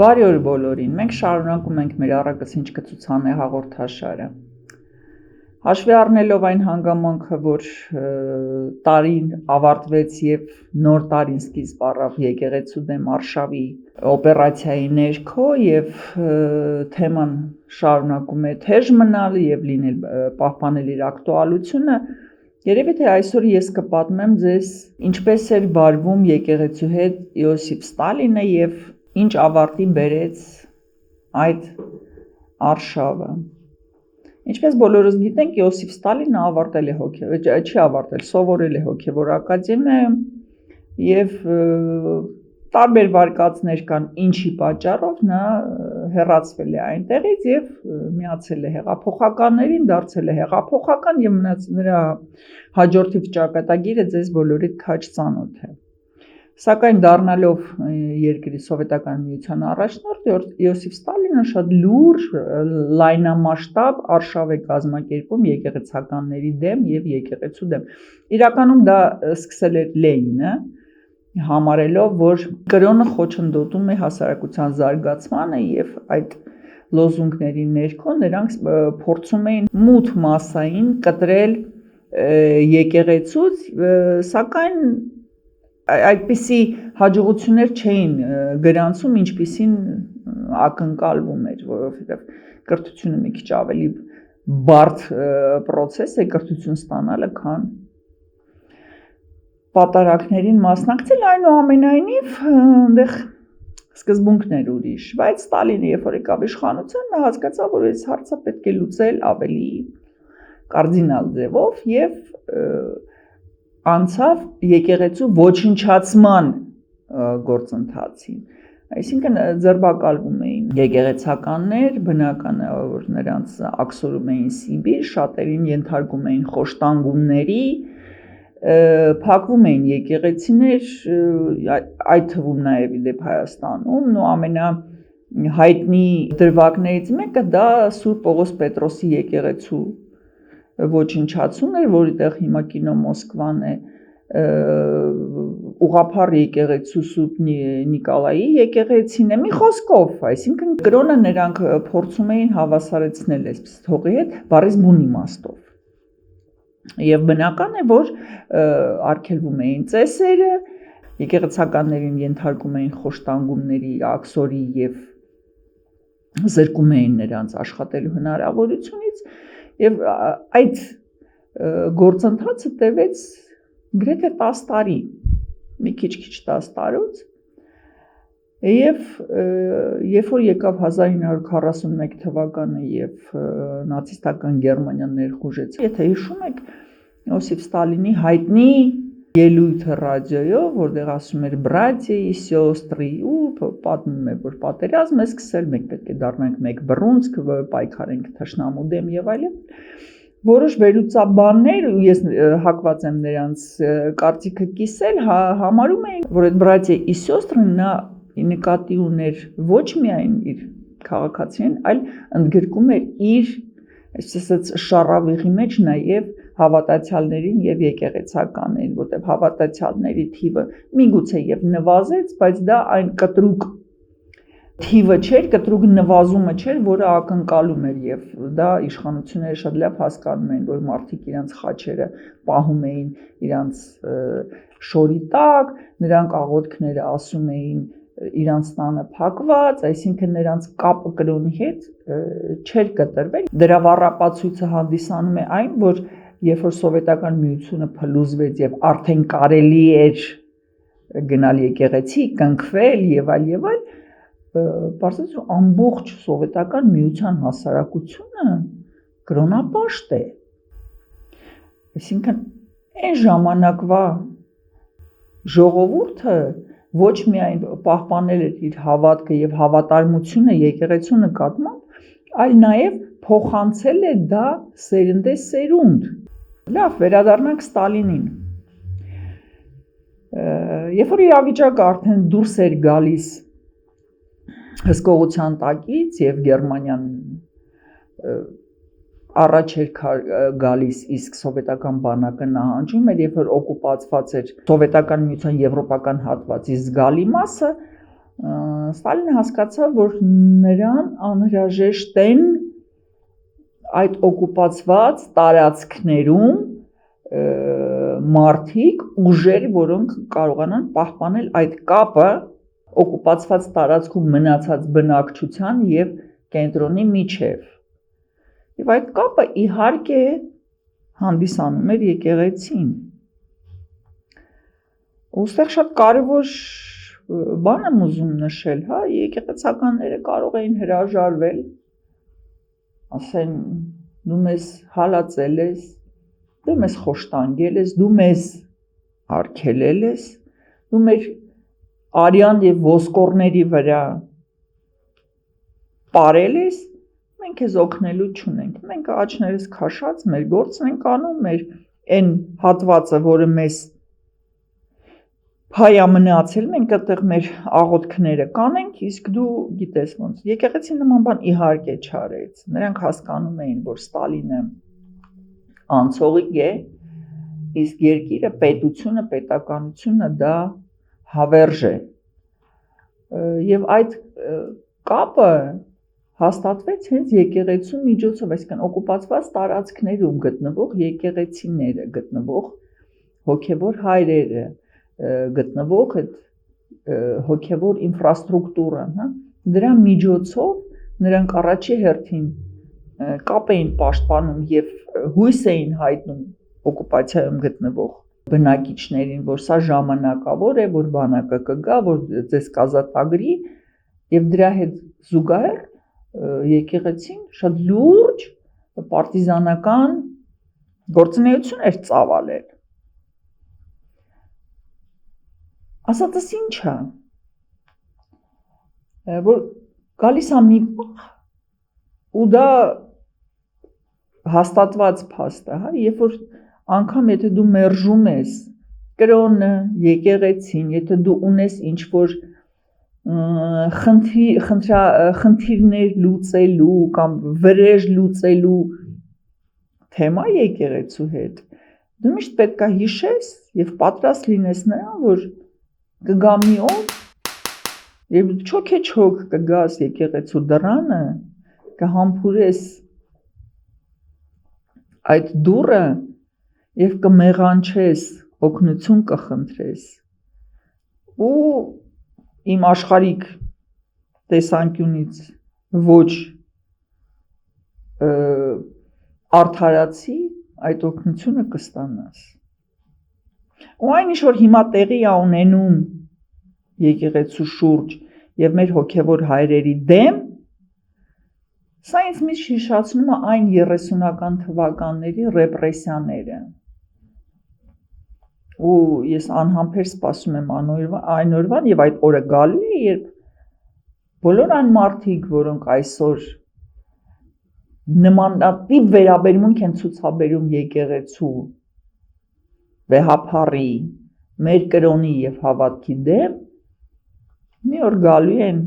Բարի օր բոլորին, մենք շարունակում ենք մեր առակս ինչ կցուցանե հաղորդաշարը։ Հաշվի առնելով այն հանգամանքը, որ տարին ավարտվեց եւ նոր տարին սկիզբ առավ եկեղեցու դեմ արշավի օպերացիայի ներքո եւ թեման շարունակում է թեժ մնալ եւ լինել պահպանել իր ակտուալությունը, երևի թե այսօր ես կպատմեմ ձեզ ինչպես էր վարվում եկեղեցու հետ Իոսիֆ Ստալինը եւ ինչ ավարտի բերեց այդ արշավը։ Ինչպես բոլորս գիտենք, Իոսիֆ Ստալինը սովորել է հոգևոր ակադեմիայում եւ տարբեր վարկածներ կան, ինչի պատճառով նա հեռացվել է այնտեղից եւ միացել է հեղափոխականներին, դարձել է հեղափոխական եւ նրա հաջորդիվ ճակատագիրը ձեզ բոլորիդ քաջ ծանոթ է։ Սակայն դառնալով երկրի սովետական միության առաջնորդ Իոսիֆ Ստալինը շատ լուրջ լայնամասշտաբ արշավ է կազմակերպում եկեղեցականների դեմ եւ եկեղեցու դեմ։ Իրականում դա սկսել էր Լենինը, համարելով, որ կրոնը խոչընդոտում է հասարակության զարգացմանը եւ այդ լոզունգների ներքո նրանք փորձում էին մութ մասային կտրել եկեղեցուց, սակայն այդպիսի հաջողություններ չէին գրանցում, ինչպիսին ակնկալվում էր, որովհետև կրթությունը մի քիչ ավելի բարդ process է կրթություն ստանալը, քան պատարակներին մասնակցել, այնուամենայնիվ այնտեղ սկզբունքներ ուրիշ, բայց Ստալինը երբ որ եկավ իշխանության, նա հասկացավ, որ այս հարցը պետք է լուծել ավելի կարդինալ ձևով եւ անցավ եկեղեցու ոչնչացման գործընթացին, այսինքն ձերբակալվում էին եկեղեցականներ, բնական է, որ նրանց աքսորում էին Սիբիր, շատերին ենթարկում էին խոշտանգումների, փակվում էին եկեղեցիներ, այդ թվում նաև իդեպ Հայաստանում, ու ամենահայտնի դրվագներից մեկը դա Սուրբ Պողոս Պետրոսի եկեղեցու ոչնչացումն էր, որի տեղ հիմա կինո Մոսկվան է, ուղղափառ եկեղեցու Սուրբ Նիկոլայի եկեղեցին է, մի խոսքով, այսինքն կրոնը նրանք փորձում էին հավասարեցնել այսպես թողի հետ, բառից բուն իմաստով։ Եվ բնական է, որ արգելվում էին ծեսերը, եկեղեցականներին ենթարկում էին խոշտանգումների, աքսորի եւ զրկում էին նրանց աշխատելու հնարավորությունից, եւ այդ գործընթացը տևեց գրեթե 10 տարի, մի քիչ 10 տարուց, եւ երբ որ եկավ 1941 թվականը եւ նացիստական Գերմանիան ներխուժեց, եթե հիշում եք Իոսիֆ Ստալինի հայտնի ելույթը ռադիոյով, որտեղ ասում էր բրատիի, սյոստրի, ու պատմում է, որ պատերազմ է սկսել, մենք պետք է դառնանք մեկ բռունցք, պայքարենք թշնամու դեմ եւ այլն։ Որոշ վերլուծաբաններ, ու ես հակված եմ նրանց կարծիքը կիսել, համարում էին, որ այդ բրատիի и սյոստրը նա նկատի ուներ ոչ միայն իր քաղաքացիներին, այլ ընդգրկում էր իր, այսպես շառավիղի մեջ նաև հավատացյալներին եւ եկեղեցականներին, որտեղ հավատացյալների թիվը միգուցե եւ նվազեց, բայց դա այն կտրուկ թիվը չէր, կտրուկ նվազումը չէր, որը ակնկալում էր եւ դա իշխանությունները շատ լավ հասկանում էին, որ մարդիկ իրանց խաչերը պահում էին իրանց շորի տակ, նրանք աղոթքները ասում էին իրանց տանը փակված, այսինքն նրանց կապը կրոնի հետ չէր կտրվել։ Դրա վառապացույցը հանդիսանում է այն, որ երբ որ սովետական միությունը փլուզվեց եւ արդեն կարելի էր գնալ եկեղեցի, կնքվել եւ այլ, բարձր ամբողջ սովետական միության հասարակությունը կրոնապաշտ է։ Այսինքն այն ժամանակվա ժողովուրդը ոչ միայն պահպանել էր իր հավատքը եւ հավատարմությունը եկեղեցու նկատմամբ, այլ նաեւ փոխանցել է դա սերնդեսերունդ։ Լավ, վերադառնանք Ստալինին։ Երբ որ իրավիճակը արդեն դուրս էր գալիս հսկողության տակից եւ Գերմանիան առաջ էր գալիս, իսկ սովետական բանակը նահանջում էր, երբ որ օկուպացված էր սովետական միության եվրոպական հատվածի զգալի մասը, Ստալինը հասկացավ, որ նրան անհրաժեշտ են այդ օկուպացված տարածքներում մարդիկ, ուժեր, որոնք կարողանան պահպանել այդ կապը օկուպացված տարածքում մնացած բնակչության եւ կենտրոնի միջև։ Եվ այդ կապը իհարկե հանդիսանում էր եկեղեցին։ Ոստեղ շատ կարևոր բան եմ ուզում նշել, հա, եկեղեցականները կարող էին հրաժարվել, ասեն դու մեզ հալածել ես, դու մեզ խոշտանգել ես, դու մեզ արգելել ես, դու մեր արյան եւ ոսկորների վրա ապարել ես, մենք քեզ օգնելու չունենք, մենք աչքներս քաշած մեր գործն ենք անում, մեր այն հատվածը, որը մեզ հայա մնացել, մենք այդտեղ մեր աղոթքները կանենք, իսկ դու գիտես ոնց։ Եկեղեցին նման բան իհարկե չարեց։ Նրանք հասկանում էին, որ Ստալինը անցողիկ է, իսկ երկիրը, պետությունը, պետականությունը դա հավերժ է։ Եվ այդ կապը հաստատվեց հենց եկեղեցու միջոցով, այսինքն օկուպացված տարածքներում գտնվող եկեղեցիները, գտնվող հոգևոր հայրերը, գտնվող այդ հոգևոր ինֆրաստրուկտուրան, հա, դրա միջոցով նրանք առաջի հերթին կապ էին պաշտպանում եւ հույս էին հայտնում օկուպացիայում գտնվող բնակիչներին, որ սա ժամանակավոր է, որ բանակը կգա, որ ձեզ կազատագրի եւ դրա հետ զուգահեռ եկեղեցին շատ լուրջ պարտիզանական գործունեություն էր ծավալել։ Ասածս ինչ է, որ գալիս է մի պահ ու դա հաստատված փաստ է, հա, երբ որ անգամ եթե դու մերժում ես կրոնը, եկեղեցին, եթե դու ունես ինչ-որ խնդիրներ լուծելու կամ վրեժ լուծելու թեմա եկեղեցու հետ, դու միշտ պետք է հիշես եւ պատրաստ լինես նրան, որ կգա մի օր եւ չոք կգաս եկեղեցու դռանը, կհամբուրես այդ դուռը եւ կմեղանչես, օգնություն կխնդրես ու իմ աշխարհիկ տեսանկյունից ոչ արդարացի այդ օգնությունը կստանաս։ Ու այն ինչ որ հիմա տեղի է ունենում եկեղեցու շուրջ եւ մեր հոգեվոր հայրերի դեմ, սա ինձ միշտ հիշեցնում է այն 30-ական թվականների ռեպրեսիաները։ Ու ես անհամբեր սպասում եմ այն օրվան եւ այդ օրը գալու է, երբ բոլոր այն մարդիկ, որոնք այսօր նմանատիպ վերաբերմունք են ցուցաբերում եկեղեցու վեհափառի, մեր կրոնի եւ հավատքի դեմ, մի օր գալու են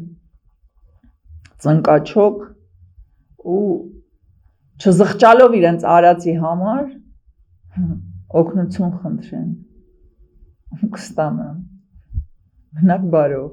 ծնկաչոք ու չզղջալով իրենց արածի համար օգնություն խնդրեն ու կստանան։ Մնաք բարով։